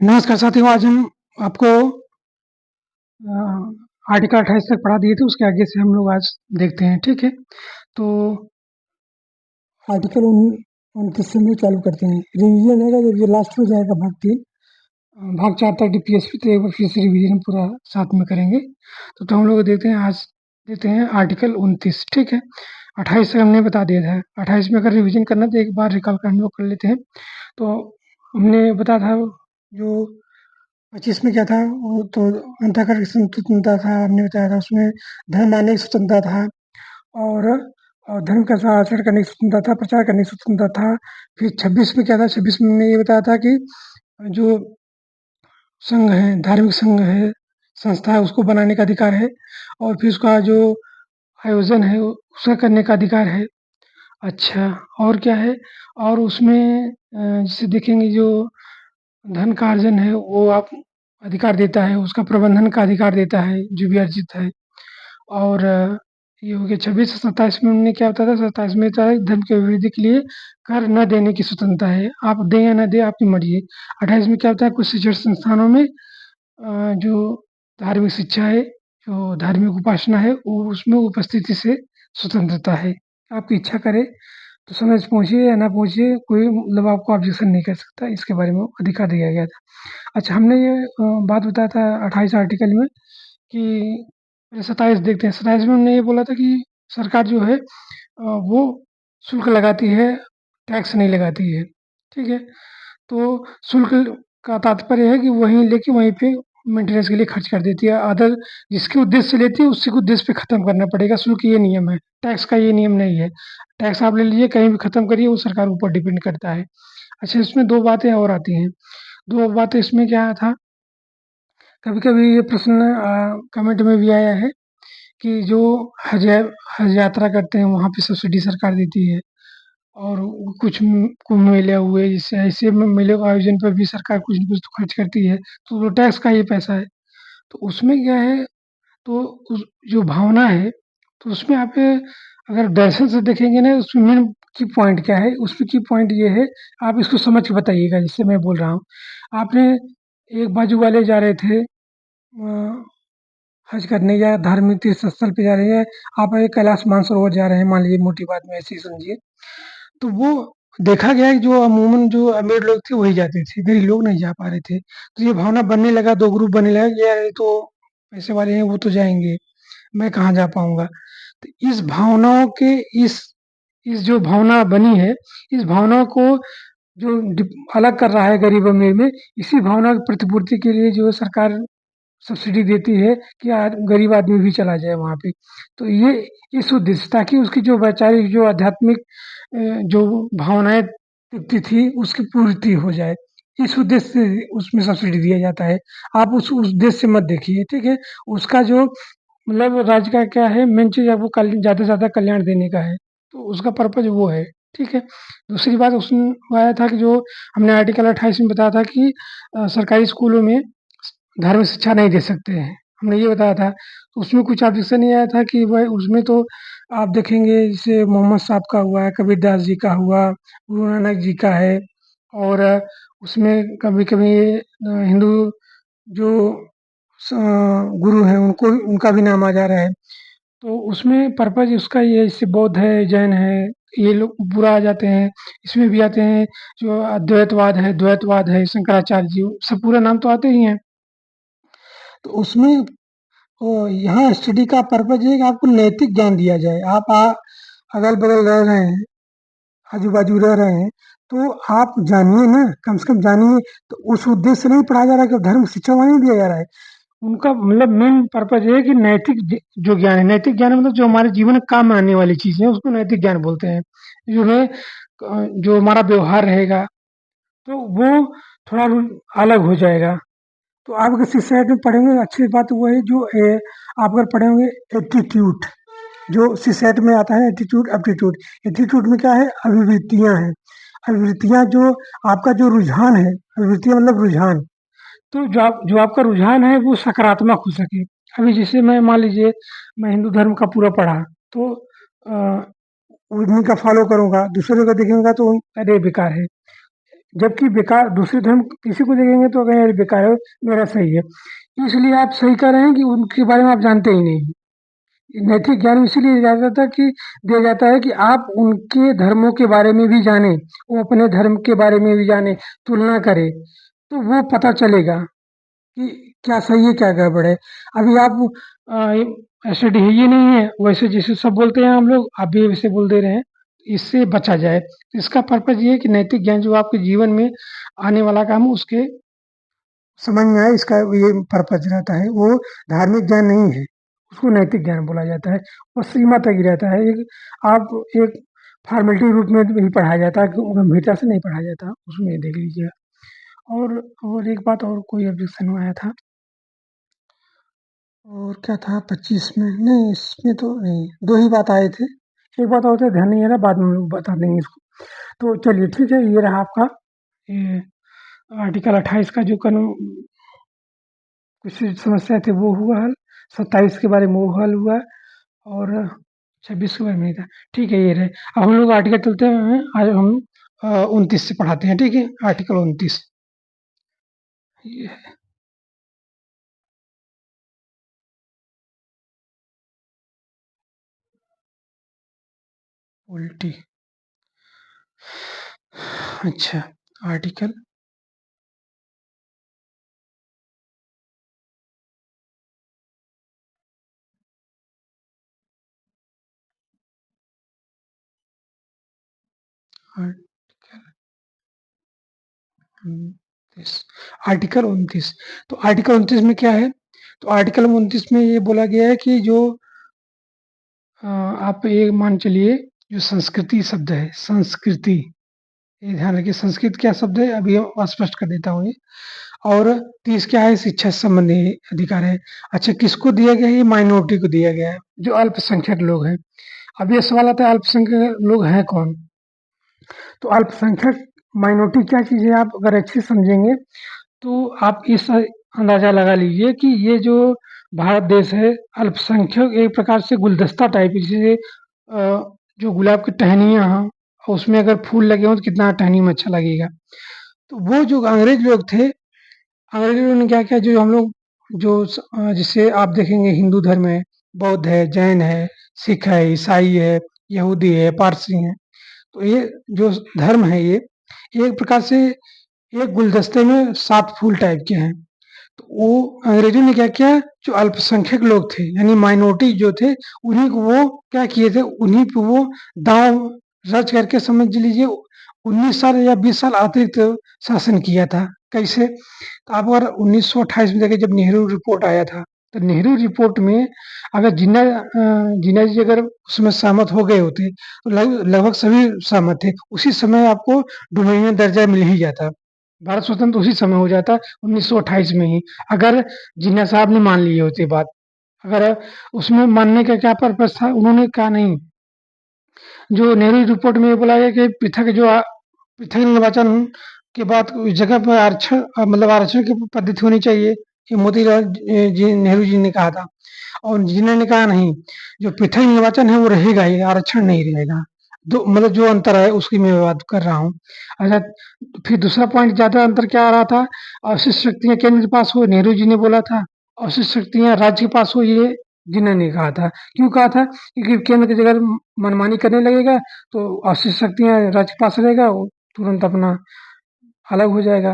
नमस्कार साथियों, आज हम आपको आर्टिकल 28 तक पढ़ा दिए थे, उसके आगे से हम लोग आज देखते हैं, ठीक है? तो आर्टिकल 29 से हम लोग चालू करते हैं। रिवीजन रहेगा जब ये लास्ट हो जाएगा भाग 3, भाग 4 तक डीपीएसपी, तो एक बार फिर से रिवीजन पूरा साथ में करेंगे। तो हम लोग देखते हैं, आज देखते हैं आर्टिकल 29, ठीक है? 28 से हमने बता दिया था। 28 में अगर रिवीजन करना तो एक बार रिकॉल हम लोग कर लेते हैं। तो हमने बताया था जो 25 में क्या था, वो तो अंतःकरण की स्वतंत्रता था, हमने बताया था उसमें धर्म मानने की स्वतंत्रता था और धर्म का आचरण करने की स्वतंत्रता था, प्रचार करने की स्वतंत्रता था। फिर 26 में क्या था, 26 में हमने ये बताया था कि जो संघ है, धार्मिक संघ है, संस्था है, उसको बनाने का अधिकार है और फिर उसका जो आयोजन है उसका करने का अधिकार है। अच्छा, और क्या है? और उसमें जैसे देखेंगे जो धन का अर्जन है वो आप अधिकार देता है, उसका प्रबंधन का अधिकार देता है जो भी अर्जित है। और ये हो गया 26 से 27 में हमने क्या बताया था, 27 में था धर्म की अभिवृद्धि के लिए कर न देने की स्वतंत्रता है, आप दें या न दें आपकी मर्जी है। 28 में क्या होता है, कुछ शिक्षण संस्थानों में जो धार्मिक शिक्षा है, जो धार्मिक उपासना है, वो उसमें उपस्थिति से स्वतंत्रता है। आपकी इच्छा करे तो समझ पहुँचिए या ना पहुँचिए, कोई मतलब आपको ऑब्जेक्शन नहीं कर सकता, इसके बारे में अधिकार दिया गया था। अच्छा, हमने ये बात बताया था 28 आर्टिकल में कि 27 देखते हैं। 27 में हमने ये बोला था कि सरकार जो है वो शुल्क लगाती है, टैक्स नहीं लगाती है, ठीक है? तो शुल्क का तात्पर्य है कि वहीं लेके वहीं पे मेंटेनेंस के लिए खर्च कर देती है। अदर जिसके उद्देश्य से लेती है उसी के उद्देश्य पे खत्म करना पड़ेगा, शुल्क ये नियम है, टैक्स का ये नियम नहीं है। टैक्स आप ले लीजिए, कहीं भी खत्म करिए, वो सरकार ऊपर डिपेंड करता है। अच्छा, इसमें 2 बातें और आती हैं। 2 बातें इसमें क्या था, कभी-कभी ये प्रश्न कमेंट में भी आया है कि जो हज यात्रा करते हैं वहाँ पे सब्सिडी सरकार देती है और कुछ कुंभ मेले हुए, जैसे ऐसे में मेले के आयोजन पर भी सरकार कुछ न कुछ तो खर्च करती है, तो वो टैक्स का ही पैसा है। तो उसमें क्या है, तो उस जो भावना है, तो उसमें आप अगर दर्शन से देखेंगे ना, उसमें मेन की पॉइंट क्या है, उसमें की पॉइंट ये है, आप इसको समझ के बताइएगा जिससे मैं बोल रहा हूँ। आपने एक बाजू वाले जा रहे थे हज करने या धार्मिक तीर्थ स्थल पे जा रहे हैं, आप एक कैलाश मानसरोवर जा रहे हैं, मान लीजिए, मोटी बात में ऐसे ही समझिए। तो वो देखा गया है कि जो अमूमन जो अमीर लोग थे वही जाते थे, गरीब लोग नहीं जा पा रहे थे। तो ये भावना बनने लगा, 2 ग्रुप बनने लगा कि यार ये तो पैसे वाले हैं वो तो जाएँगे, मैं कहाँ जा पाऊँगा? तो इस भावनाओं के इस जो भावना बनी है, इस भावना को जो अलग कर रहा है गरीब अमीर में, इसी भावना की प्रतिपूर्ति के लिए जो है सरकार सब्सिडी देती है कि गरीब आदमी भी चला जाए वहाँ पे। तो ये इस उद्देश्य, ताकि उसकी जो वैचारिक जो आध्यात्मिक जो भावनाएँ तृप्ति थी उसकी पूर्ति हो जाए। इस उद्देश्य से उसमें सब्सिडी दिया जाता है। आप उस उद्देश्य से मत देखिए, ठीक है? उसका जो मतलब राज्य का क्या है, मेन चीज़ आपको ज़्यादा से ज़्यादा कल्याण देने का है, तो उसका पर्पज़ वो है, ठीक है? दूसरी बात उसमें वो आया था कि जो हमने आर्टिकल 28 में बताया था कि सरकारी स्कूलों में धार्मिक शिक्षा नहीं दे सकते हैं, हमने ये बताया था। तो उसमें कुछ ऑब्जेक्शन ये आया था कि भाई उसमें तो आप देखेंगे जैसे मोहम्मद साहब का हुआ है, कबीरदास जी का हुआ, गुरु नानक जी का है और उसमें कभी-कभी हिंदू जो स गुरु हैं उनको उनका भी नाम आ जा रहा है। तो उसमें पर्पज़ उसका ये है, जैसे बौद्ध है, जैन है, ये लोग पूरा आ जाते हैं। इसमें भी आते हैं जो द्वैतवाद है, शंकराचार्य जी, सब पूरा नाम तो आते ही हैं। तो उसमें यहाँ स्टडी का पर्पज़ ये है कि आपको नैतिक ज्ञान दिया जाए। आप अगल-बगल रह रहे हैं, आजू-बाजू रह रहे हैं, तो आप जानिए ना, कम से कम जानिए। तो उस उद्देश्य से नहीं पढ़ाया जा रहा है कि धर्म शिक्षा वहाँ नहीं दिया जा रहा है। उनका मतलब मेन पर्पज़ ये है कि नैतिक जो ज्ञान है, नैतिक ज्ञान मतलब जो हमारे जीवन में काम आने वाली चीज़ें हैं, उसको नैतिक ज्ञान बोलते हैं। जो है जो हमारा व्यवहार रहेगा, तो वो थोड़ा अलग हो जाएगा। तो आप अगर सीसैट में पढ़ेंगे, अच्छी बात वो है जो आप अगर पढ़े होंगे एप्टीट्यूड, जो सीसैट में आता है, एप्टीट्यूड एप्टीट्यूड। एप्टीट्यूड में क्या है, अभिवृत्तियाँ हैं। अभिवृत्तियाँ जो आपका जो रुझान है, अभिवृत्तियाँ मतलब रुझान, तो जो आपका रुझान है वो सकारात्मक हो सके। अभी जैसे मैं मान लीजिए मैं हिंदू धर्म का पूरा पढ़ा, तो उन्हीं का फॉलो करूँगा, दूसरे का देखूँगा तो अरे बेकार है। जबकि बेकार दूसरे धर्म किसी को देखेंगे तो कहेंगे अरे बेकार है, मेरा सही है। इसलिए आप सही कह रहे हैं कि उनके बारे में आप जानते ही नहीं। नैतिक ज्ञान इसीलिए दिया जाता है कि दिया जाता है कि आप उनके धर्मों के बारे में भी जानें, वो अपने धर्म के बारे में भी जानें, तुलना करें, तो वो पता चलेगा कि क्या सही है, क्या गड़बड़ है। अभी आप ऐसे ये नहीं है, वैसे जैसे सब बोलते हैं हम लोग, आप भी वैसे बोल दे रहे हैं, इससे बचा जाए। तो इसका पर्पज़ ये है कि नैतिक ज्ञान जो आपके जीवन में आने वाला काम है, उसके समझ में आए, इसका ये पर्पज़ रहता है। वो धार्मिक ज्ञान नहीं है, उसको नैतिक ज्ञान बोला जाता है। वो सीमा तक ही रहता है। आप एक फ़ॉर्मेलिटी रूप में नहीं पढ़ाया जाता है, गंभीरता से नहीं पढ़ाया जाता, उसमें देख लीजिए। और एक बात और कोई ऑब्जेक्शन आया था, और क्या था 25 में? नहीं, इसमें तो नहीं, 2 ही बात आए थे। एक बात और था, ध्यान नहीं आ रहा, बाद में हम लोग बता देंगे इसको। तो चलिए ठीक है, ये रहा आपका ये आर्टिकल 28 का जो कानून, कुछ समस्या थी वो हुआ हल, 27 के बारे में वो हल हुआ, और 26 के बारे में नहीं था। ठीक है, ये रहे। अब हम लोग आर्टिकल चलते हैं, आज हम 29 से पढ़ाते हैं, ठीक है? आर्टिकल 29 ये है। उल्टी, अच्छा, आर्टिकल आर्टिकल 29, आर्टिकल 29। तो आर्टिकल 29 में क्या है? तो आर्टिकल 29 में ये बोला गया है कि जो आप ये मान चलिए, जो संस्कृति शब्द है, संस्कृति, ये ध्यान रखिए, संस्कृत क्या शब्द है, अभी हम स्पष्ट कर देता हूँ ये। और 30 क्या है? शिक्षा से संबंधी अधिकार है। अच्छा, किसको दिया गया है? ये माइनॉरिटी को दिया गया है, जो अल्पसंख्यक लोग हैं। अब ये सवाल आता है, अल्पसंख्यक लोग हैं कौन? तो अल्पसंख्यक माइनॉरिटी क्या चीज़ है, आप अगर अच्छे से समझेंगे तो आप इस अंदाज़ा लगा लीजिए कि ये जो भारत देश है, अल्पसंख्यक एक प्रकार से गुलदस्ता टाइप, जैसे जो गुलाब की टहनियाँ हों, और उसमें अगर फूल लगे हों तो कितना टहनी में अच्छा लगेगा। तो वो जो अंग्रेज लोग थे, अंग्रेज लोगों ने क्या किया, जो हम लोग जो जैसे आप देखेंगे हिंदू धर्म है, बौद्ध है, जैन है, सिख है, ईसाई है, यहूदी है, पारसी हैं। तो ये जो धर्म है, ये एक प्रकार से एक गुलदस्ते में 7 फूल टाइप के हैं। तो वो अंग्रेजों ने क्या किया, जो अल्पसंख्यक लोग थे, यानी माइनॉरिटी जो थे, उन्हीं को वो क्या किए थे, उन्हीं पे वो दांव रच करके, समझ लीजिए, 19 साल या 20 साल अतिरिक्त शासन किया था। कैसे? तो आप अगर 1928 में देखें, जब नेहरू रिपोर्ट आया था, तो नेहरू रिपोर्ट में अगर जिन्ना जी अगर उसमें सहमत हो गए होते, तो लगभग सभी सहमत थे, उसी समय आपको डोमिनियन दर्जा मिल ही जाता। भारत स्वतंत्र उसी समय हो जाता, 1928 में ही, अगर जिन्ना साहब ने मान लिए होते बात। अगर उसमें मानने का क्या पर्पज़ था, उन्होंने कहा नहीं, जो नेहरू रिपोर्ट में ये बोला गया कि पृथक निर्वाचन के बाद उस जगह पर आरक्षण, मतलब आरक्षण की पद्धति होनी चाहिए, ये मोतीलाल जी नेहरू जी ने कहा था। और जिन्ना ने कहा नहीं, जो पृथक निर्वाचन है वो रहेगा ही, आरक्षण नहीं रहेगा। दो मतलब जो अंतर है उसकी मैं बात कर रहा हूँ। अच्छा, फिर दूसरा पॉइंट ज़्यादा अंतर क्या आ रहा था, अवशिष्ट शक्तियाँ केंद्र के पास हो, नेहरू जी ने बोला था, अवशिष्ट शक्तियाँ राज्य के पास हो, ये जिन्ना ने कहा था। क्यों कहा था? क्योंकि केंद्र की जगह मनमानी करने लगेगा तो अवशिष्ट शक्तियाँ राज्य के पास रहेगा, वो तुरंत अपना अलग हो जाएगा।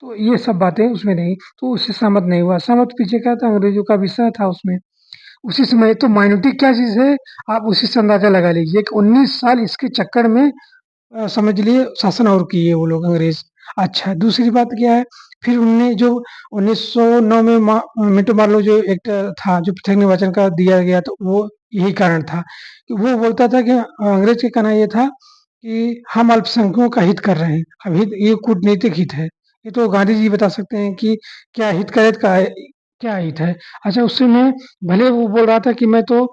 तो ये सब बातें उसमें रहीं, तो उससे सहमत नहीं हुआ। सहमत पीछे क्या था, अंग्रेजों का विषय था उसमें। उसी समय तो माइनॉरिटी क्या चीज़ है, आप उसी से अंदाज़ा लगा लीजिए कि 19 साल इसके चक्कर में समझ लिए शासन और किए वो लोग अंग्रेज। अच्छा, दूसरी बात क्या है, फिर उनने जो 1909 में मिंटो मार्लो जो एक्ट था, जो पृथक निर्वाचन का दिया गया, तो वो यही कारण था कि वो बोलता था कि अंग्रेज का कहना ये था कि हम अल्पसंख्यकों का हित कर रहे हैं। अब हित ये कूटनीतिक हित है, ये तो गांधी जी बता सकते हैं कि क्या हित का हित का है, क्या हित है। अच्छा, उससे मैं, भले वो बोल रहा था कि मैं तो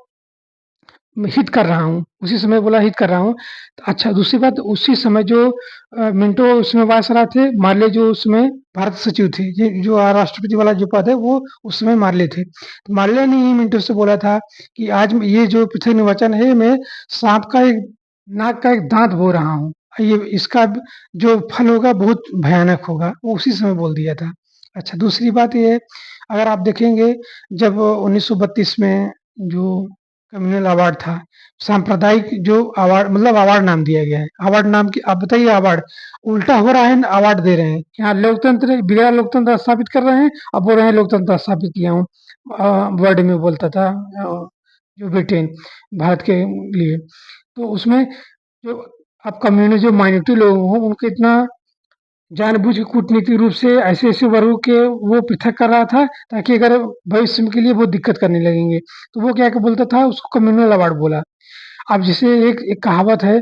हित कर रहा हूँ, उसी समय बोला हित कर रहा हूँ। तो अच्छा, दूसरी बात, उसी समय जो मिंटो उसमें वायसराय थे, मार्ले जो उसमें भारत सचिव थे, ये जो राष्ट्रपति वाला जो पद है वो उस समय मार्ले थे। तो मार्ले ने ही मिंटो से बोला था कि आज ये जो पृथक निर्वाचन है, मैं सांप का एक नाक का एक दांत बो रहा हूँ, ये इसका जो फल होगा बहुत भयानक होगा, वो उसी समय बोल दिया था। अच्छा, दूसरी बात ये है, अगर आप देखेंगे जब 1932 में जो कम्युनल अवार्ड था, सांप्रदायिक जो अवार्ड मतलब अवार्ड नाम दिया गया है। अवार्ड नाम की आप बताइए, अवार्ड उल्टा हो रहा है ना, अवार्ड दे रहे हैं। यहाँ लोकतंत्र बिगड़ा लोकतंत्र स्थापित कर रहे हैं, अब बोल रहे हैं लोकतंत्र स्थापित किया हूँ। वर्ड में बोलता था जो ब्रिटेन भारत के लिए। तो उसमें जो अब कम्युनिटी जो माइनॉरिटी लोग हों उनको इतना जानबूझ के कूटनीतिक रूप से ऐसे-ऐसे वर्गों के वो पृथक कर रहा था ताकि अगर भविष्य के लिए वो दिक्कत करने लगेंगे। तो वो क्या क्या बोलता था, उसको कम्युनल अवार्ड बोला। अब जैसे एक एक कहावत है,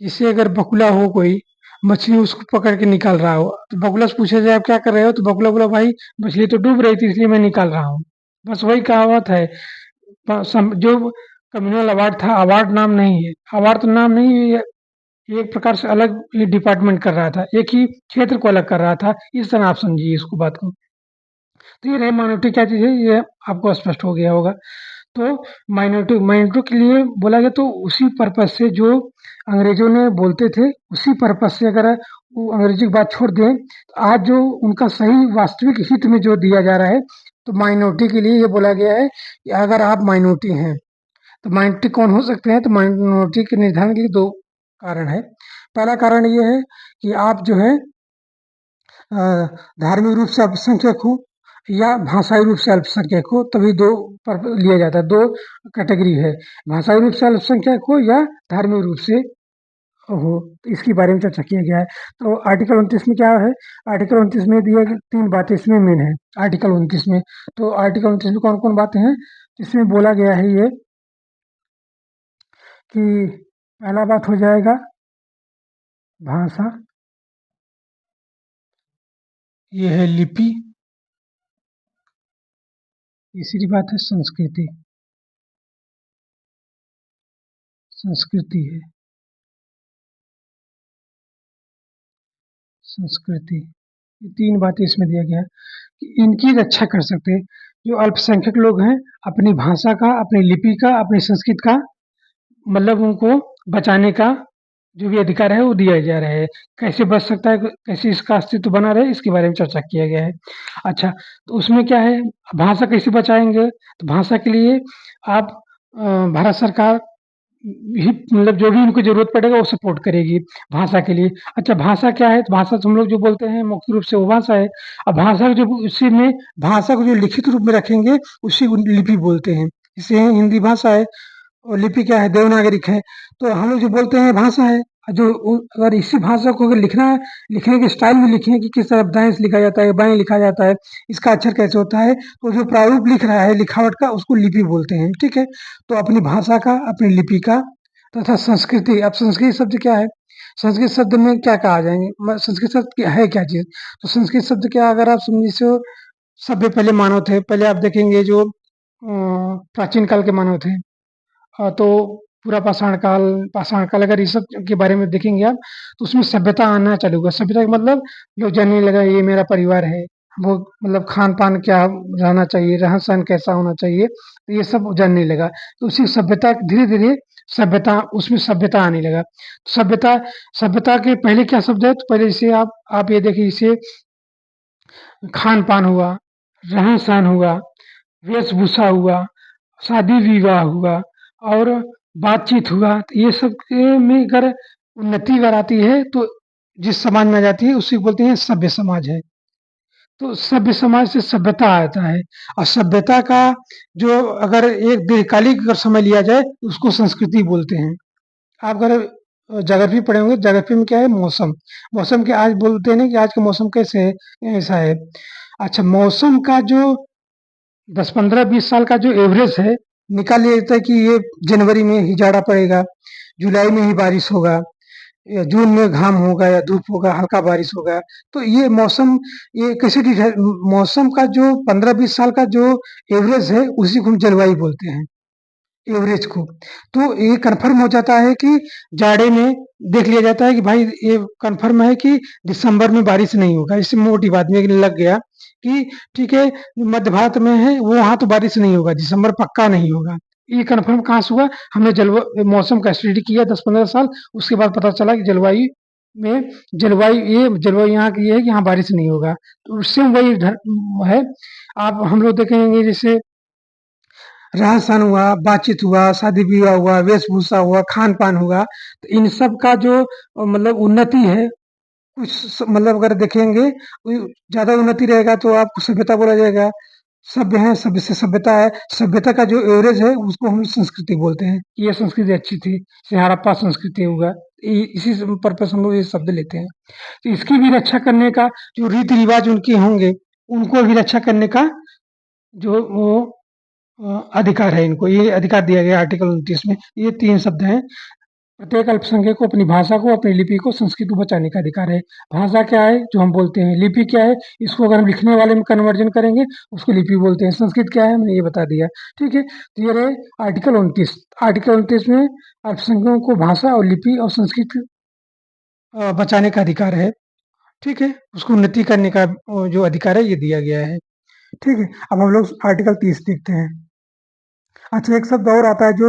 जैसे अगर बगुला हो कोई, मछली उसको पकड़ के निकाल रहा हो, तो बगुला से पूछा जाए आप क्या कर रहे हो? तो बगुला बोला भाई मछली तो डूब रही थी इसलिए मैं निकाल रहा हूँ। बस वही कहावत है। जो कम्युनल अवार्ड था, अवार्ड नाम नहीं है। अवार्ड तो नाम नहीं है, ये एक प्रकार से अलग ये डिपार्टमेंट कर रहा था, एक ही क्षेत्र को अलग कर रहा था। इस तरह आप समझिए इसको बात को। तो ये रही माइनॉरिटी क्या चीज़ है, ये आपको स्पष्ट हो गया होगा। तो माइनॉरिटी माइनॉरिटी के लिए बोला गया तो उसी पर्पज़ से जो अंग्रेज़ों ने बोलते थे, उसी पर्पज़ से अगर वो अंग्रेजी की बात छोड़ दें, तो आज जो उनका सही वास्तविक हित में जो दिया जा रहा है, तो माइनॉरिटी के लिए ये बोला गया है कि अगर आप माइनॉरिटी हैं, तो माइनॉरिटी कौन हो सकते हैं? तो माइनॉरिटी के निर्धारण के लिए 2 कारण है। पहला कारण ये है कि आप जो है अ, धार्मिक रूप से अल्पसंख्यक हो या भाषाई रूप से अल्पसंख्यक हो, तभी 2 पर लिया जाता है, 2 कैटेगरी है, भाषाई रूप से अल्पसंख्यक हो या धार्मिक रूप से हो, तो इसके बारे में चर्चा किया गया है। तो आर्टिकल 29 में क्या है? आर्टिकल 29 में दिया गया 3 बातें इसमें मेन है, आर्टिकल 29 में। तो आर्टिकल 29 में कौन-कौन बातें हैं? इसमें बोला गया है ये कि पहला बात हो जाएगा भाषा, ये है लिपि, तीसरी बात है संस्कृति, संस्कृति है, संस्कृति। ये 3 बातें इसमें दिया गया है कि इनकी रक्षा कर सकते हैं। जो अल्पसंख्यक लोग हैं, अपनी भाषा का, अपनी लिपि का, अपनी संस्कृति का मतलब उनको बचाने का जो भी अधिकार है वो दिया जा रहा है। कैसे बच सकता है, कैसे इसका अस्तित्व बना रहे इसके बारे में चर्चा किया गया है। अच्छा, तो उसमें क्या है, भाषा कैसे बचाएँगे? तो भाषा के लिए आप भारत सरकार ही मतलब जो भी उनको ज़रूरत पड़ेगा वो सपोर्ट करेगी भाषा के लिए। अच्छा, भाषा क्या है? तो भाषा तो हम लोग जो बोलते हैं मुख्य रूप से वो भाषा है। अब भाषा को जो उसी में भाषा को जो लिखित रूप में रखेंगे उसी को लिपि बोलते हैं। जैसे हिंदी भाषा है और लिपि क्या है? देवनागरिक है। तो हम लोग जो बोलते हैं भाषा है। जो अगर इसी भाषा को अगर लिखना है, लिखने के स्टाइल में लिखें कि किस तरह दाएँ से लिखा जाता है, बाएँ लिखा जाता है, इसका अक्षर कैसे होता है, तो जो प्रारूप लिख रहा है लिखावट का उसको लिपि बोलते हैं, ठीक है? तो अपनी भाषा का, अपनी लिपि का तथा संस्कृति। अब संस्कृत शब्द क्या है? संस्कृत शब्द में क्या-क्या आ जाएँगे? संस्कृत शब्द क्या है क्या चीज़? तो संस्कृत शब्द क्या अगर आप समझिए सो सभ्य पहले मानव थे। पहले आप देखेंगे जो प्राचीन काल के मानव थे। तो पूरा पाषाण काल अगर इस सब के बारे में देखेंगे आप, तो उसमें सभ्यता आना चालू हुआ। सभ्यता का मतलब लोग जानने लगा ये मेरा परिवार है, वो मतलब खान-पान क्या रहना चाहिए, रहन-सहन कैसा होना चाहिए, तो ये सब जानने लगा। तो उसी सभ्यता धीरे-धीरे सभ्यता उसमें सभ्यता आने लगा। सभ्यता सभ्यता के पहले क्या शब्द है? तो पहले जैसे आप ये देखिए जैसे खान-पान हुआ, रहन-सहन हुआ, वेशभूषा हुआ, शादी-विवाह हुआ और बातचीत हुआ, तो ये सब के में अगर उन्नति अगर आती है, तो जिस समाज में आ जाती है, उसी को बोलते हैं सभ्य समाज है। तो सभ्य समाज से सभ्यता आता है और सभ्यता का जो अगर एक दीर्घकालिक अगर समय लिया जाए, उसको संस्कृति बोलते हैं। आप अगर ज्योग्राफी पढ़े होंगे, ज्योग्राफी में क्या है मौसम। मौसम के आज बोलते हैं ना कि आज का मौसम कैसे है, ऐसा है। अच्छा, मौसम का जो 10, 15, 20 साल का जो एवरेज है, निकाल लिया जाता है कि ये जनवरी में ही जाड़ा पड़ेगा, जुलाई में ही बारिश होगा, या जून में घाम होगा या धूप होगा, हल्का बारिश होगा। तो ये मौसम ये कैसे मौसम का जो 15-20 साल का जो एवरेज है, उसी को हम जलवायु बोलते हैं। एवरेज को। तो ये कन्फर्म हो जाता है कि जाड़े में देख लिया जाता है कि भाई ये कन्फर्म है कि दिसंबर में बारिश नहीं होगा। इससे मोटी बात में लग गया कि ठीक है, मध्य भारत में है, वो वहाँ तो बारिश नहीं होगा, दिसंबर पक्का नहीं होगा। ये कन्फर्म कहाँ से हुआ? हमने मौसम का स्टडी किया 10-15 साल, उसके बाद पता चला कि जलवायु में जलवायु यहाँ की ये है कि यहाँ बारिश नहीं होगा। तो उससे वही है। आप हम लोग देखेंगे जैसे रहन-सहन हुआ, बातचीत हुआ, शादी-विवाह हुआ, वेशभूषा हुआ, खान-पान हुआ, तो इन सब का जो मतलब उन्नति है, कुछ मतलब अगर देखेंगे ज़्यादा उन्नति रहेगा तो आपको सभ्यता बोला जाएगा। सभ्य है, सभ्य से सभ्यता है। सभ्यता का जो एवरेज है उसको हम संस्कृति बोलते हैं। ये संस्कृति अच्छी थी, जैसे हड़प्पा संस्कृति हुआ, इसी से पर्पस हम लोग ये शब्द लेते हैं। तो इसकी भी रक्षा करने का जो रीति-रिवाज उनके होंगे, उनको भी रक्षा करने का जो वो अधिकार है इनको, ये अधिकार दिया गया आर्टिकल 29 में। ये 3 शब्द हैं। प्रत्येक अल्पसंख्यक को अपनी भाषा को, अपनी लिपि को, संस्कृति को बचाने का अधिकार है। भाषा क्या है? जो हम बोलते हैं। लिपि क्या है? इसको अगर हम लिखने वाले में कन्वर्जन करेंगे, उसको लिपि बोलते हैं। संस्कृत क्या है? मैंने ये बता दिया। ठीक है? तो ये रहे आर्टिकल 29। आर्टिकल 29 में अल्पसंख्यकों को भाषा और लिपि और संस्कृत बचाने का अधिकार है। ठीक है? उसको उन्नति करने का जो अधिकार है, ये दिया गया है। ठीक है? अब हम लोग आर्टिकल 30 देखते हैं। अच्छा, एक शब्द और आता है जो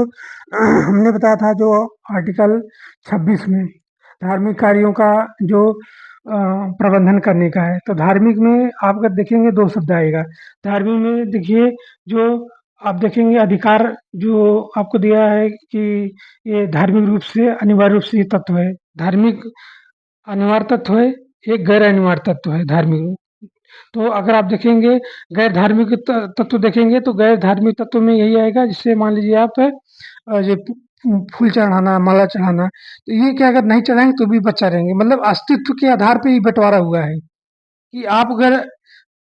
हमने बताया था, जो आर्टिकल 26 में धार्मिक कार्यों का जो प्रबंधन करने का है। तो धार्मिक में आप अगर देखेंगे 2 शब्द आएगा। धार्मिक में देखिए, जो आप देखेंगे अधिकार जो आपको दिया है कि ये धार्मिक रूप से अनिवार्य रूप से ये तत्व है। धार्मिक अनिवार्य तत्व है, एक गैर अनिवार्य तत्व है धार्मिक। तो अगर आप देखेंगे गैर धार्मिक तत्व देखेंगे, तो गैर धार्मिक तत्व में यही आएगा, जैसे मान लीजिए आप ये फूल चढ़ाना, माला चढ़ाना, तो ये क्या अगर नहीं चढ़ाएंगे तो भी बच्चा रहेंगे। मतलब अस्तित्व के आधार पे ही बंटवारा हुआ है कि आप अगर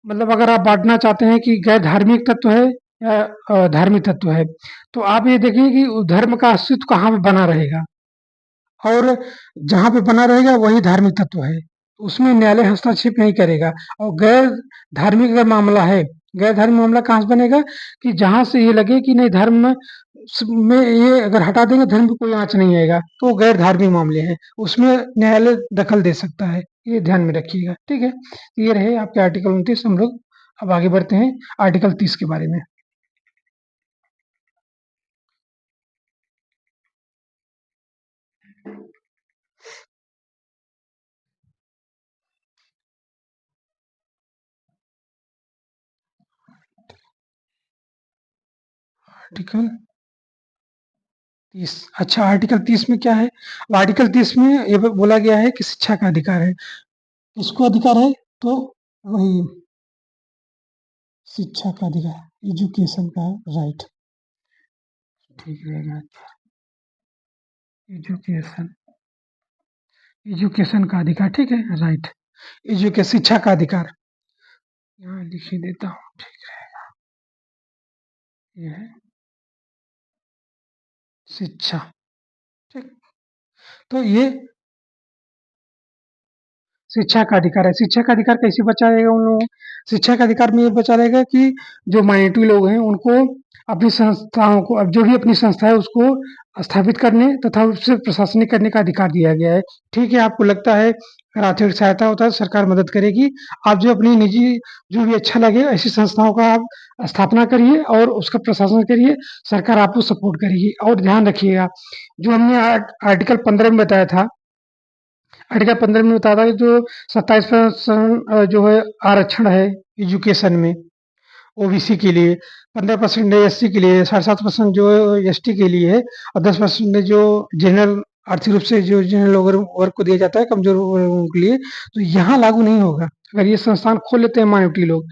मतलब अगर आप बांटना चाहते हैं कि गैर धार्मिक तत्व है या धार्मिक तत्व है, तो आप ये देखिए कि उस धर्म का अस्तित्व कहाँ पे बना रहेगा, और जहाँ पे बना रहेगा वही धार्मिक तत्व है। उसमें न्यायालय हस्तक्षेप नहीं करेगा। और गैर धार्मिक अगर मामला है, गैर धार्मिक मामला कहाँ से बनेगा कि जहाँ से ये लगे कि नहीं धर्म में ये अगर हटा देंगे धर्म पे कोई आँच नहीं आएगा, तो वो गैर धार्मिक मामले हैं। उसमें न्यायालय दखल दे सकता है। ये ध्यान में रखिएगा। ठीक है? ये रहे आपके आर्टिकल 29। हम लोग अब आगे बढ़ते हैं आर्टिकल 30 के बारे में। आर्टिकल 30। अच्छा, आर्टिकल 30 में क्या है? आर्टिकल 30 में ये बोला गया है कि शिक्षा का अधिकार है। किसको अधिकार है? तो वही शिक्षा का अधिकार, एजुकेशन का राइट। ठीक रहेगा। एजुकेशन, एजुकेशन का अधिकार। ठीक है, राइट। एजुकेशन, शिक्षा का अधिकार। यहाँ लिख ही देता हूँ। ठीक रहेगा। ये है शिक्षा। ठीक। तो ये शिक्षा का अधिकार है। शिक्षा का अधिकार कैसे बचा रहेगा उन लोगों को? शिक्षा का अधिकार में ये बचा रहेगा कि जो माइनॉरिटी लोग हैं उनको अपनी संस्थाओं को, अब जो भी अपनी संस्था है उसको स्थापित करने तथा उससे प्रशासनिक करने का अधिकार दिया गया है। ठीक है, आपको लगता है अगर आर्थिक सहायता होता है तो सरकार मदद करेगी। आप जो अपनी निजी जो भी अच्छा लगे ऐसी संस्थाओं का आप स्थापना करिए और उसका प्रशासन करिए, सरकार आपको सपोर्ट करेगी। और ध्यान रखिएगा, जो हमने आर्टिकल 15 में बताया था, आर्टिकल 15 में बताया था कि जो 27% जो है आरक्षण है एजुकेशन में ओबीसी के लिए, 15% एससी के लिए, 7.5% जो एसटी के लिए है, और 10% जो जनरल आर्थिक रूप से जो जनरल वर्ग को दिया जाता है, कमजोर वर्गों के लिए, तो यहाँ लागू नहीं होगा। अगर ये संस्थान खोल लेते हैं माइनॉरिटी लोग,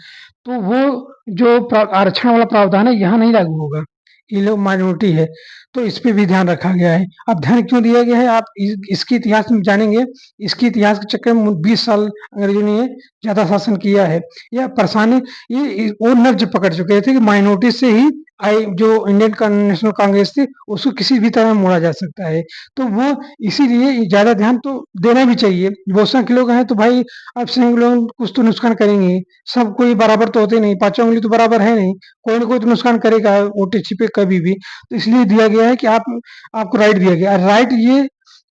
तो वो जो आरक्षण वाला प्रावधान है यहाँ नहीं लागू होगा। ये लोग माइनॉरिटी है, तो इस पे भी ध्यान रखा गया है। अब ध्यान क्यों दिया गया है, आप इसके इतिहास में जानेंगे। इसके इतिहास के चक्कर में 20 साल अंग्रेजों ने ज्यादा शासन किया है। यह परेशानी, ये वो नब्ज पकड़ चुके थे कि माइनॉरिटी से ही आई जो इंडियन नेशनल कांग्रेस थी, उसको किसी भी तरह मोड़ा जा सकता है। तो वो इसीलिए ज्यादा ध्यान तो देना भी चाहिए। बहुत संख्या लोग हैं तो भाई, अब से लोग कुछ तो नुकसान करेंगे ही। सब कोई बराबर तो होते नहीं, पांचों उंगली तो बराबर है नहीं, कोई ना कोई तो नुकसान करेगा वोटे छिपे कभी भी। तो इसलिए दिया गया है कि आपको राइट दिया गया है। राइट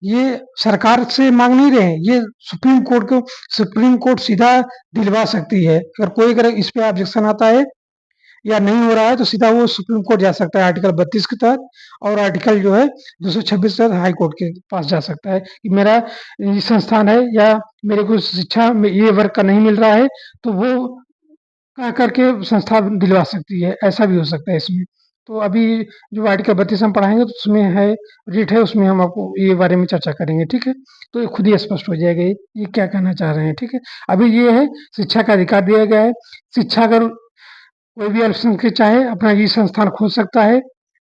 ये सरकार से मांग नहीं रहे हैं, ये सुप्रीम कोर्ट सीधा दिलवा सकती है। अगर कोई अगर इस पे ऑब्जेक्शन आता है या नहीं हो रहा है तो सीधा वो सुप्रीम कोर्ट जा सकता है आर्टिकल 32 के तहत, और आर्टिकल जो है 226 के तहत हाई कोर्ट के पास जा सकता है कि मेरा ये संस्थान है या मेरे को शिक्षा में ये वर्ग का नहीं मिल रहा है, तो वो कह करके संस्था दिलवा सकती है, ऐसा भी हो सकता है इसमें। तो अभी जो आर्टिकल 32 हम पढ़ाएँगे तो उसमें है, रीट है, उसमें हम आपको ये बारे में चर्चा करेंगे, ठीक है? तो ये खुद ही स्पष्ट हो जाएगा ये क्या कहना चाह रहे हैं, ठीक है? अभी ये है शिक्षा का अधिकार दिया गया है, शिक्षा अगर कोई भी अल्पसंख्यक चाहे अपना ये संस्थान खोल सकता है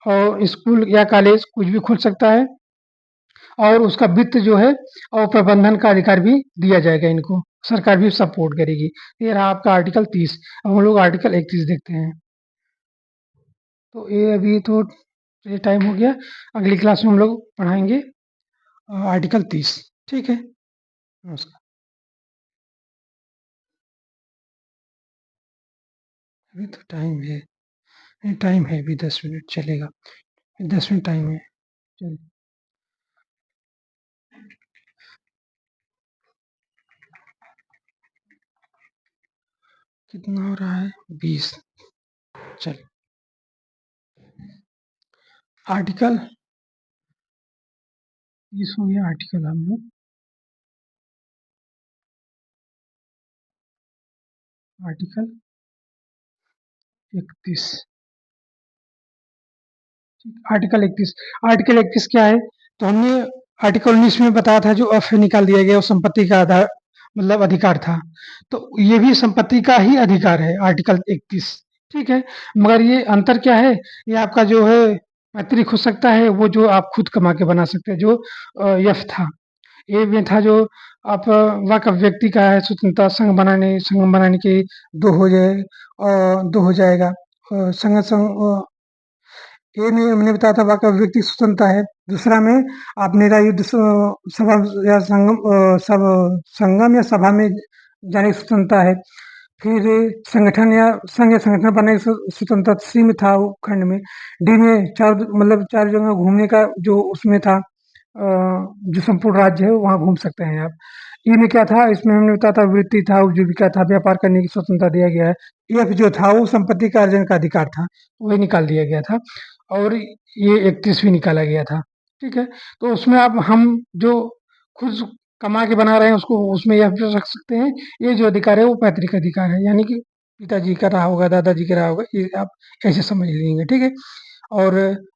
और स्कूल या कॉलेज कुछ भी खोल सकता है, और उसका वित्त जो है और प्रबंधन का अधिकार भी दिया जाएगा इनको, सरकार भी सपोर्ट करेगी। ये रहा आपका आर्टिकल 30। अब हम लोग आर्टिकल 31 देखते हैं। तो ये अभी तो ये टाइम हो गया, अगली क्लास में हम लोग पढ़ाएंगे आर्टिकल 30, ठीक है? नमस्कार। अभी तो टाइम है, टाइम है, अभी 10 मिनट चलेगा, 10 मिनट टाइम है। चलिए, कितना हो रहा है? 20। चल, आर्टिकल 30 हो गया, आर्टिकल हम लोग आर्टिकल 31। आर्टिकल 31 क्या है? तो हमने आर्टिकल 19 में बताया था जो एफ निकाल दिया गया वो संपत्ति का आधार मतलब अधिकार था। तो ये भी संपत्ति का ही अधिकार है आर्टिकल 31, ठीक है? मगर ये अंतर क्या है? ये आपका जो है पैतृक हो सकता है, वो जो आप खुद कमा के बना सकते हैं, जो एफ था। ए में था जो आप वाकफ व्यक्ति का है स्वतंत्रता, संघ बनाने के 2 हो जाए, 2 हो जाएगा। ये नहीं मैंने बताया था वाकई व्यक्ति स्वतंत्रता है। दूसरा में आप निरायुध सभा या संगम या सभा में जाने की स्वतंत्रता है। फिर संगठन या संघ या संगठन बनाने की स्वतंत्रता सी में था वो खंड में। डी में चार जगह घूमने का जो उसमें था, जो संपूर्ण राज्य है वहाँ घूम सकते हैं आप। ई में क्या था? इसमें हमने बताया था वृत्ति था, उपजीविका था, व्यापार करने की स्वतंत्रता दिया गया है। एफ जो था वो संपत्ति का अर्जन का अधिकार था, वही निकाल दिया गया था। और ये 31 भी निकाला गया था, ठीक है? तो उसमें अब हम जो खुद कमा के बना रहे हैं उसको उसमें यह भी रख सकते हैं। ये जो अधिकार है वो पैतृक अधिकार है, यानी कि पिताजी का रहा होगा, दादाजी का रहा होगा, ये आप ऐसे समझ लीजिएगा, ठीक है? और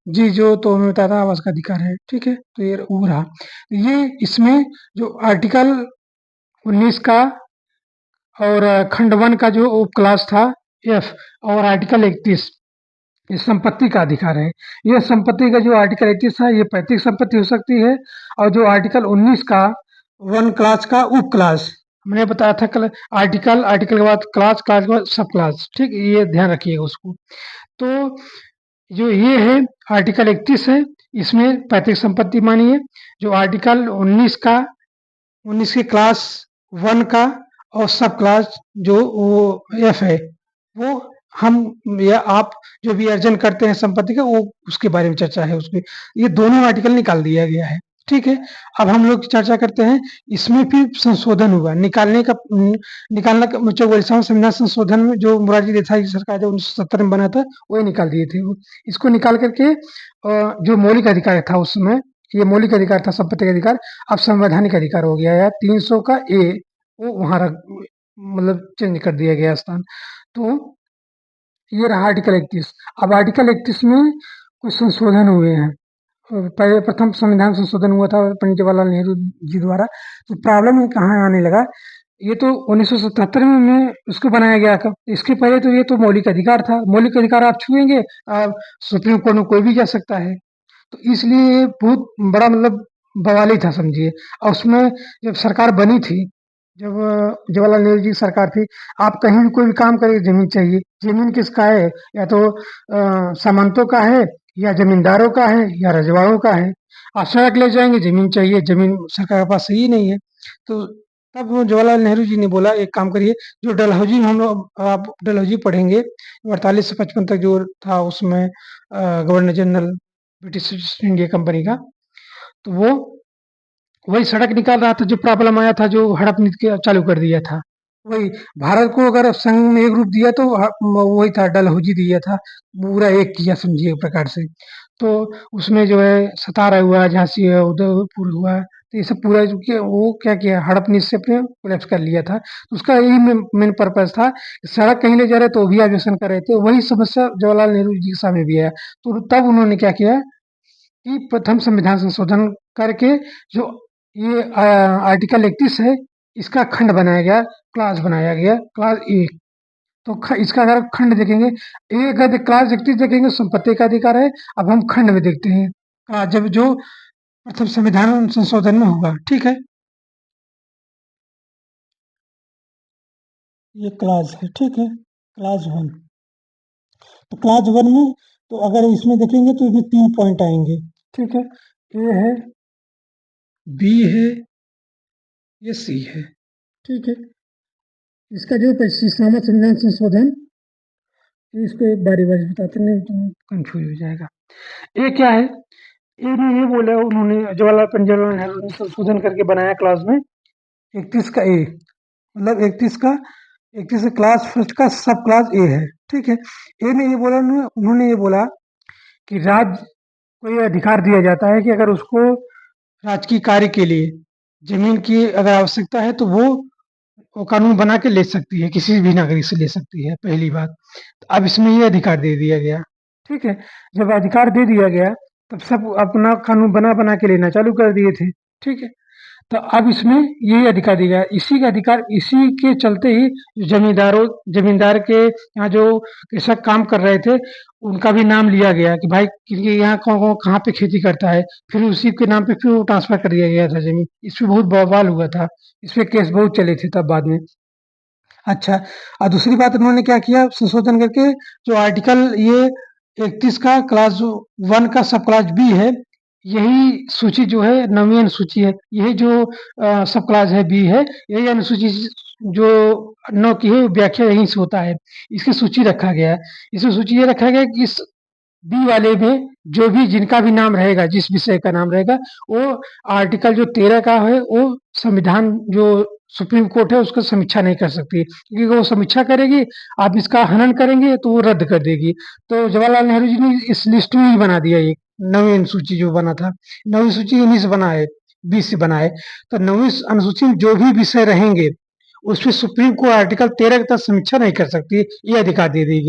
जी जो तो हमें बताया था आवास का अधिकार है, ठीक है? तो ये वो रहा। ये इसमें जो आर्टिकल 19 का और खंड 1 का जो उप क्लास था एफ, और आर्टिकल 31 ये संपत्ति का अधिकार है। ये संपत्ति का जो आर्टिकल 31 है ये पैतृक संपत्ति हो सकती है, और जो आर्टिकल 19 का 1 क्लास का उप क्लास हमने बताया था कल, आर्टिकल आर्टिकल के बाद क्लास, क्लास के बाद सब क्लास, ठीक? ये ध्यान रखिएगा उसको। तो जो ये है आर्टिकल 31 है, इसमें पैतृक संपत्ति मानी है। जो आर्टिकल 19 का 19 के क्लास 1 का और सब क्लास जो वो एफ है, वो हम या आप जो भी अर्जन करते हैं संपत्ति का, वो उसके बारे में चर्चा है उसमें। ये दोनों आर्टिकल निकाल दिया गया है, ठीक है? अब हम लोग चर्चा करते हैं, इसमें फिर संशोधन हुआ। निकालना का मतलब वैसा संविधान संशोधन में जो मोरारजी देसाई की सरकार जो 1970 में बना था, वही निकाल दिए थे वो। इसको निकाल करके जो मौलिक अधिकार था उस समय, ये मौलिक अधिकार था संपत्ति का अधिकार, अब संवैधानिक अधिकार हो गया है। 300 का ए वो वहाँ रख मतलब चेंज कर दिया गया स्थान। तो ये रहा आर्टिकल 31। अब आर्टिकल 31 में कुछ संशोधन हुए हैं। पहले प्रथम संविधान संशोधन हुआ था पंडित जवाहरलाल नेहरू जी द्वारा। तो प्रॉब्लम ये कहाँ आने लगा? ये तो 1977 में उसको बनाया गया था। इसके पहले तो ये तो मौलिक अधिकार था। मौलिक अधिकार आप छुएंगे, आप सुप्रीम कोर्ट में कोई भी जा सकता है। तो इसलिए ये बहुत बड़ा मतलब बवाल ही था समझिए। और उसमें जब सरकार बनी थी, जब जवाहरलाल नेहरू जी की सरकार थी, आप कहीं भी कोई भी काम करिए ज़मीन चाहिए। ज़मीन किसका है? या तो सामंतों का है, या ज़मींदारों का है, या रजवाड़ों का है। आप सड़क ले जाएँगे ज़मीन चाहिए, ज़मीन सरकार के पास है ही नहीं है। तो तब वो जवाहरलाल नेहरू जी ने बोला एक काम करिए, जो डलहौजी में हम लोग आप डलहौजी पढ़ेंगे 48 से 55 तक जो था उसमें governor general British east India company का, तो वो वही सड़क निकाल रहा था, जो प्रॉब्लम आया था, जो हड़प नीति के चालू कर दिया था। वही भारत को अगर संघ में एक रूप दिया तो वही था, डलहौजी दिया था, पूरा एक किया समझिए एक प्रकार से। तो उसमें जो है सतारा हुआ, झांसी हुआ, उदयपुर हुआ, तो ये सब पूरा जो किया वो क्या किया, हड़प्पा से अपने कोलैप्स कर लिया था। तो उसका यही मेन पर्पज था, सड़क कहीं ले जा रहे तो वो भी ऑब्जेक्शन कर रहे थे, वही समस्या जवाहरलाल नेहरू जी के सामने भी आया। तो तब उन्होंने क्या किया कि प्रथम संविधान संशोधन करके जो ये आर्टिकल 31 है, इसका खंड बनाया गया, क्लास बनाया गया, क्लास ए। तो इसका अगर खंड देखेंगे, एक अगर क्लास 31 देखेंगे संपत्ति का अधिकार है। अब हम खंड में देखते हैं, जब जो प्रथम संविधान संशोधन में होगा, ठीक है। ये क्लास है, ठीक है, क्लास 1। तो क्लास 1 में तो अगर इसमें देखेंगे तो इसमें 3 पॉइंट आएंगे, ठीक है। ए है, बी है, ये सी है, ठीक है। इसका जो 25वां संविधान संशोधन, इसको एक बारी बारी बताते नहीं तो कंफ्यूज हो जाएगा। ये क्या है, ये ने ये बोला उन्होंने, जवाहरलाल पंडित जवाहरलाल नेहरू ने संशोधन करके बनाया क्लास में 31 का ए, मतलब 31 का क्लास फर्स्ट का सब क्लास ए है, ठीक है। ए ने ये बोला, उन्होंने ये बोला कि राज्य को ये अधिकार दिया जाता है कि अगर उसको राजकीय कार्य के लिए जमीन की अगर आवश्यकता है तो वो कानून बना के ले सकती है, किसी भी नागरिक से ले सकती है, पहली बात। तो अब इसमें ये अधिकार दे दिया गया, ठीक है। जब अधिकार दे दिया गया तब सब अपना कानून बना बना के लेना चालू कर दिए थे, ठीक है। तो अब इसमें यही अधिकार दिया गया, इसी का अधिकार, इसी के चलते ही जमींदार के यहाँ जो कृषक काम कर रहे थे, उनका भी नाम लिया गया कि भाई क्योंकि यहाँ कौन कौन कहाँ पे खेती करता है, फिर उसी के नाम पे फिर वो ट्रांसफर कर दिया गया था जमीन। इस पे बहुत बवाल हुआ था, इस पे केस बहुत चले थे तब बाद में। अच्छा, और दूसरी बात उन्होंने क्या किया संशोधन करके, जो आर्टिकल ये 31 का क्लास 1 का सब क्लास बी है, यही सूची जो है 9वीं अनुसूची है, यही जो सब क्लास है बी है, यही अनुसूची जो 9 की है व्याख्या यहीं से होता है। इसकी सूची रखा गया है, इसमें सूची ये रखा गया है कि इस बी वाले में जो भी जिनका भी नाम रहेगा, जिस विषय का नाम रहेगा, वो आर्टिकल जो 13 का है, वो संविधान जो सुप्रीम कोर्ट है उसका समीक्षा नहीं कर सकती, क्योंकि वो समीक्षा करेगी, आप इसका हनन करेंगे तो वो रद्द कर देगी। तो जवाहरलाल नेहरू जी ने इस लिस्ट में ही बना दिया, ये 9वीं अनुसूची जो बना था, 9वीं सूची इन्हीं से बना है, 20 से बना है। तो 9वीं अनुसूची में जो भी विषय रहेंगे उसमें सुप्रीम कोर्ट आर्टिकल 13 तक समीक्षा नहीं कर सकती, ये अधिकार दे दी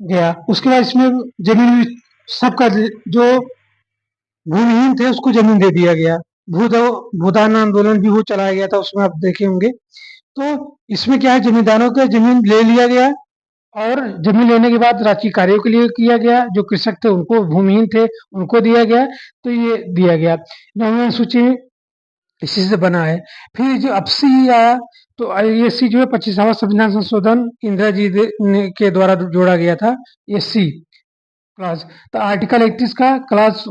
गया। उसके बाद इसमें जमीन सबका जो भूमिहीन थे उसको जमीन दे दिया गया। भूदान आंदोलन भी वो चलाया गया था, उसमें आप देखे होंगे। तो इसमें क्या है, जमींदारों का जमीन ले लिया गया, और जमीन लेने के बाद राजकीय कार्यों के लिए किया गया, जो कृषक थे उनको, भूमिहीन थे उनको दिया गया, तो ये दिया गया। नौवीं सूची इसी से बना है। फिर जो अब सी आया, तो ये सी जो है 25वां संविधान संशोधन इंदिरा जी के द्वारा जोड़ा गया था, ये सी क्लास। तो आर्टिकल 31 का क्लास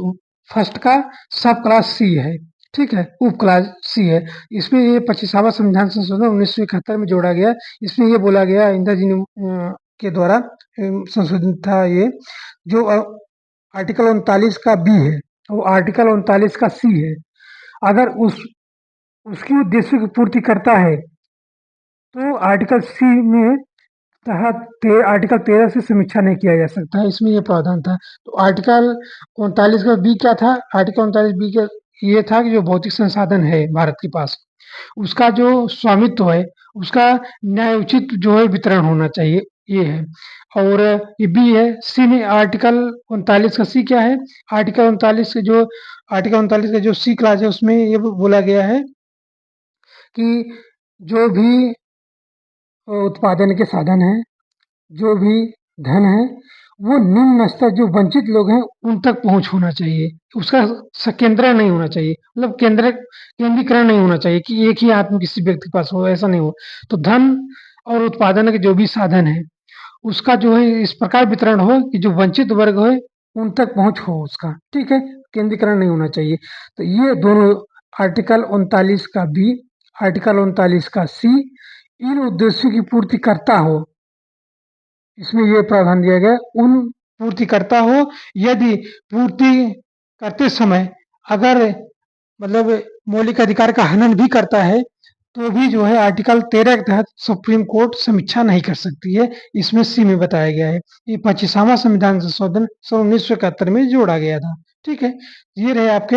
फर्स्ट का सब क्लास सी है, ठीक है, उप क्लास सी है। इसमें ये 25वां संविधान संशोधन 1971 में जोड़ा गया। इसमें ये बोला गया इंदिरा जी के द्वारा संशोधित था ये, जो आर्टिकल 39 का बी है, वो आर्टिकल 39 का सी है। अगर उसकी उद्देश्य की पूर्ति करता है तो आर्टिकल सी में आर्टिकल 13 से समीक्षा नहीं किया जा सकता है, इसमें ये प्रावधान था। तो आर्टिकल 39 का बी क्या था, आर्टिकल 39 बी का ये था कि जो भौतिक संसाधन है भारत के पास, उसका जो स्वामित्व है, उसका न्याय उचित जो है वितरण होना चाहिए, ये है। और ये बी है। सी में आर्टिकल 39 का सी क्या है, आर्टिकल 39 का जो सी क्लास है उसमें ये बोला गया है कि जो भी उत्पादन के साधन हैं, जो भी धन है, वो निम्न स्तर जो वंचित लोग हैं उन तक पहुंच होना चाहिए, उसका संकेंद्रण नहीं होना चाहिए, मतलब केंद्रीकरण नहीं होना चाहिए कि एक ही आदमी किसी व्यक्ति के पास हो, ऐसा नहीं हो। तो धन और उत्पादन के जो भी साधन है उसका जो है इस प्रकार वितरण हो कि जो वंचित वर्ग है उन तक पहुंच हो उसका, ठीक है, केंद्रीकरण नहीं होना चाहिए। तो ये दोनों आर्टिकल 39 का बी, आर्टिकल 39 का सी इन उद्देश्यों की पूर्ति करता हो, इसमें ये प्रावधान दिया गया, उन पूर्ति करता हो, यदि पूर्ति करते समय अगर मतलब मौलिक अधिकार का हनन भी करता है तो भी जो है आर्टिकल 13 के तहत सुप्रीम कोर्ट समीक्षा नहीं कर सकती है। इसमें सी में बताया गया है। ये 25वां संविधान संशोधन सन 1971 में जोड़ा गया था। ठीक है, ये रहे आपके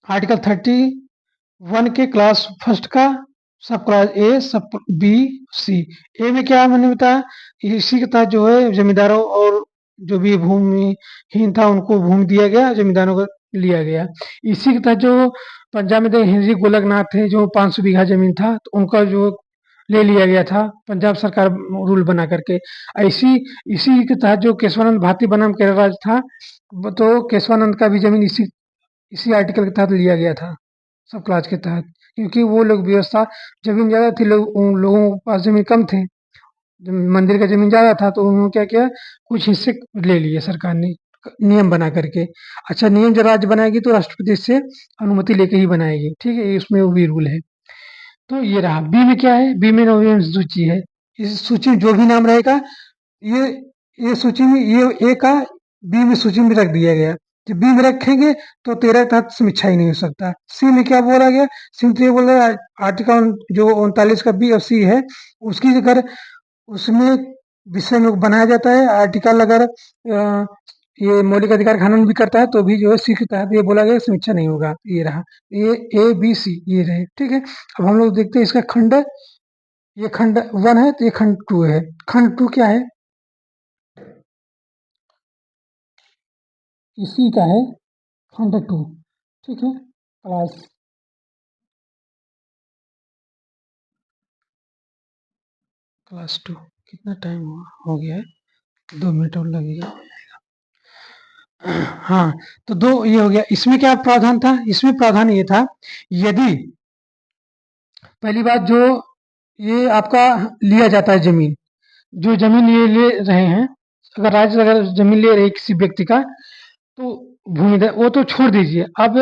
आर्टिकल 31 के क्लास फर्स्ट का सब क्लास ए, सब बी, सी। ए में क्या मैंने बताया, इसी के तहत जो है जमींदारों और जो भी भूमिहीन था उनको भूमि दिया गया, जमींदारों को लिया गया। इसी के तहत जो पंजाब में हेनरी गोलकनाथ थे, जो 500 बीघा जमीन था, तो उनका जो ले लिया गया था पंजाब सरकार रूल बना करके। ऐसी इसी के तहत जो केशवानंद भारती बनाम केरल राज्य था, तो केशवानंद का भी जमीन इसी इसी आर्टिकल के तहत लिया गया था, सब क्लास के तहत। क्योंकि वो लोग व्यवस्था, जमीन ज़्यादा थी, लोग उन लोगों के पास जमीन कम थे, मंदिर का जमीन ज़्यादा था, तो उन्होंने क्या किया, कुछ हिस्से ले लिए सरकार ने नियम बना करके। अच्छा, नियम जब राज्य बनाएगी तो राष्ट्रपति से अनुमति लेके ही बनाएगी। ठीक है, इसमें वो भी रूल है। तो ये रहा। बी में क्या है, बी में नवीन सूची है। इस सूची में जो भी नाम रहेगा, ये ये सूची में, ये ए का बी में सूची में रख दिया गया। जब बी में रखेंगे तो 13 का समीक्षा ही नहीं हो सकता। सी में क्या बोला गया, सी में तो ये बोला आर्टिकल जो 39 का बी और सी है, उसकी अगर उसमें विषय में बनाया जाता है आर्टिकल, अगर ये मौलिक अधिकार कानून भी करता है, तो भी जो है सी के तहत ये बोला गया समीक्षा नहीं होगा। ये रहा, ये ए बी सी ये रहे। ठीक है, अब हम लोग देखते हैं इसका खंड। ये खंड 1 है, तो ये खंड 2 है। खंड 2 क्या है, इसी का है खंड 2। ठीक है, क्लास क्लास 2। कितना टाइम हुआ, हो गया है, 2 मिनट और लगेगा। हाँ, तो दो ये हो गया। इसमें क्या प्रावधान था, इसमें प्रावधान ये था, यदि पहली बात जो ये आपका लिया जाता है जमीन, जो जमीन ये ले रहे हैं, अगर राज्य अगर जमीन ले रहे किसी व्यक्ति का, तो भूमिधर वो तो छोड़ दीजिए। अब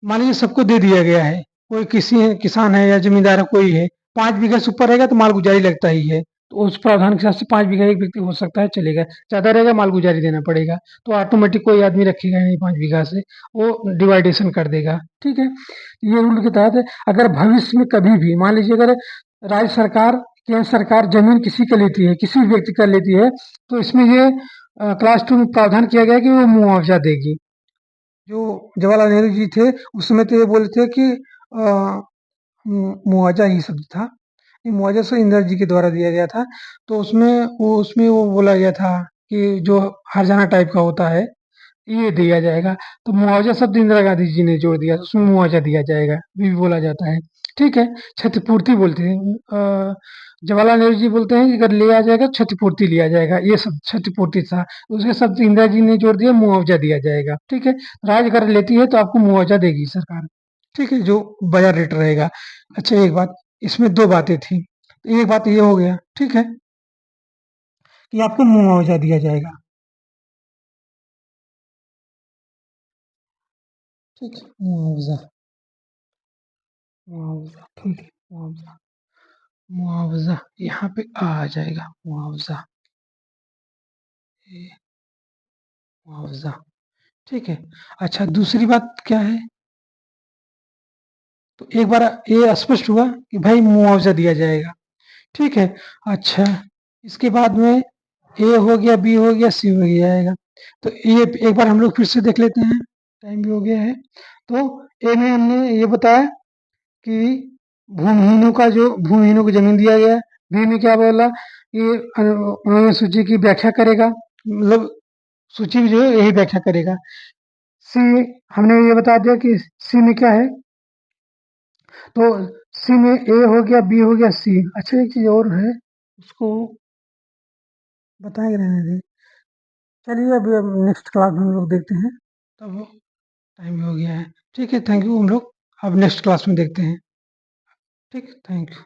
मान लीजिए सबको दे दिया गया है, कोई किसी किसान है या जमींदार है, कोई है, 5 बीघा से ऊपर रहेगा तो मालगुजारी लगता ही है। तो उस प्रावधान के हिसाब से 5 बीघा एक व्यक्ति हो सकता है, चलेगा। ज्यादा रहेगा मालगुजारी देना पड़ेगा। तो ऑटोमेटिक कोई आदमी रखेगा नहीं 5 बीघा से, वो डिवाइडेशन कर देगा। ठीक है, ये रूल के तहत है। अगर भविष्य में कभी भी मान लीजिए, अगर राज्य सरकार, केंद्र सरकार जमीन किसी का लेती है, किसी भी व्यक्ति का लेती है, तो इसमें ये क्लास 2 में प्रावधान किया गया कि वो मुआवजा देगी। जो जवाहरलाल नेहरू जी थे, उस समय तो ये बोले थे कि मुआवजा ही शब्द था। ये मुआवजा से इंदिरा जी के द्वारा दिया गया था। तो उसमें वो बोला गया था कि जो हरजाना टाइप का होता है, ये दिया जाएगा। तो मुआवजा शब्द इंदिरा गांधी जी ने जोड़ दिया, तो उसमें मुआवजा दिया जाएगा, भी बोला जाता है। ठीक है, क्षतिपूर्ति बोलते हैं। जवाहरलाल नेहरू जी बोलते हैं कि अगर लिया जाएगा क्षतिपूर्ति लिया जाएगा, ये शब्द क्षतिपूर्ति था। उसके शब्द इंदिरा जी ने जोड़ दिया, मुआवजा दिया जाएगा। ठीक है, राज्य अगर लेती है तो आपको मुआवजा देगी सरकार। ठीक है, जो बाजार रेट रहेगा। अच्छा, एक बात, इसमें दो बातें थी। एक बात ये हो गया, ठीक है, कि आपको मुआवजा दिया जाएगा। ठीक है, मुआवजा, मुआवजा, ठीक है, मुआवजा, मुआवजा यहाँ पे आ जाएगा, मुआवजा, ये मुआवजा। ठीक है। अच्छा, दूसरी बात क्या है, तो एक बार ये स्पष्ट हुआ कि भाई मुआवजा दिया जाएगा। ठीक है। अच्छा, इसके बाद में ए हो गया, बी हो गया, सी हो गया आएगा। तो ये एक बार हम लोग फिर से देख लेते हैं, टाइम भी हो गया है। तो ए में हमने ये बताया कि भूमिहीनों को जमीन दिया गया है। बी में क्या बोला कि उन्होंने सूची की व्याख्या करेगा, मतलब सूची में जो है यही व्याख्या करेगा। सी, हमने ये बता दिया कि सी में क्या है, तो सी में ए हो गया, बी हो गया, सी। अच्छा, एक चीज और है, उसको बताएंगे, रहने दें। चलिए, अभी अब नेक्स्ट क्लास में हम लोग देखते हैं। तब टाइम भी हो गया है। ठीक है, थैंक यू। हम लोग अब नेक्स्ट क्लास में देखते हैं। ठीक, थैंक यू।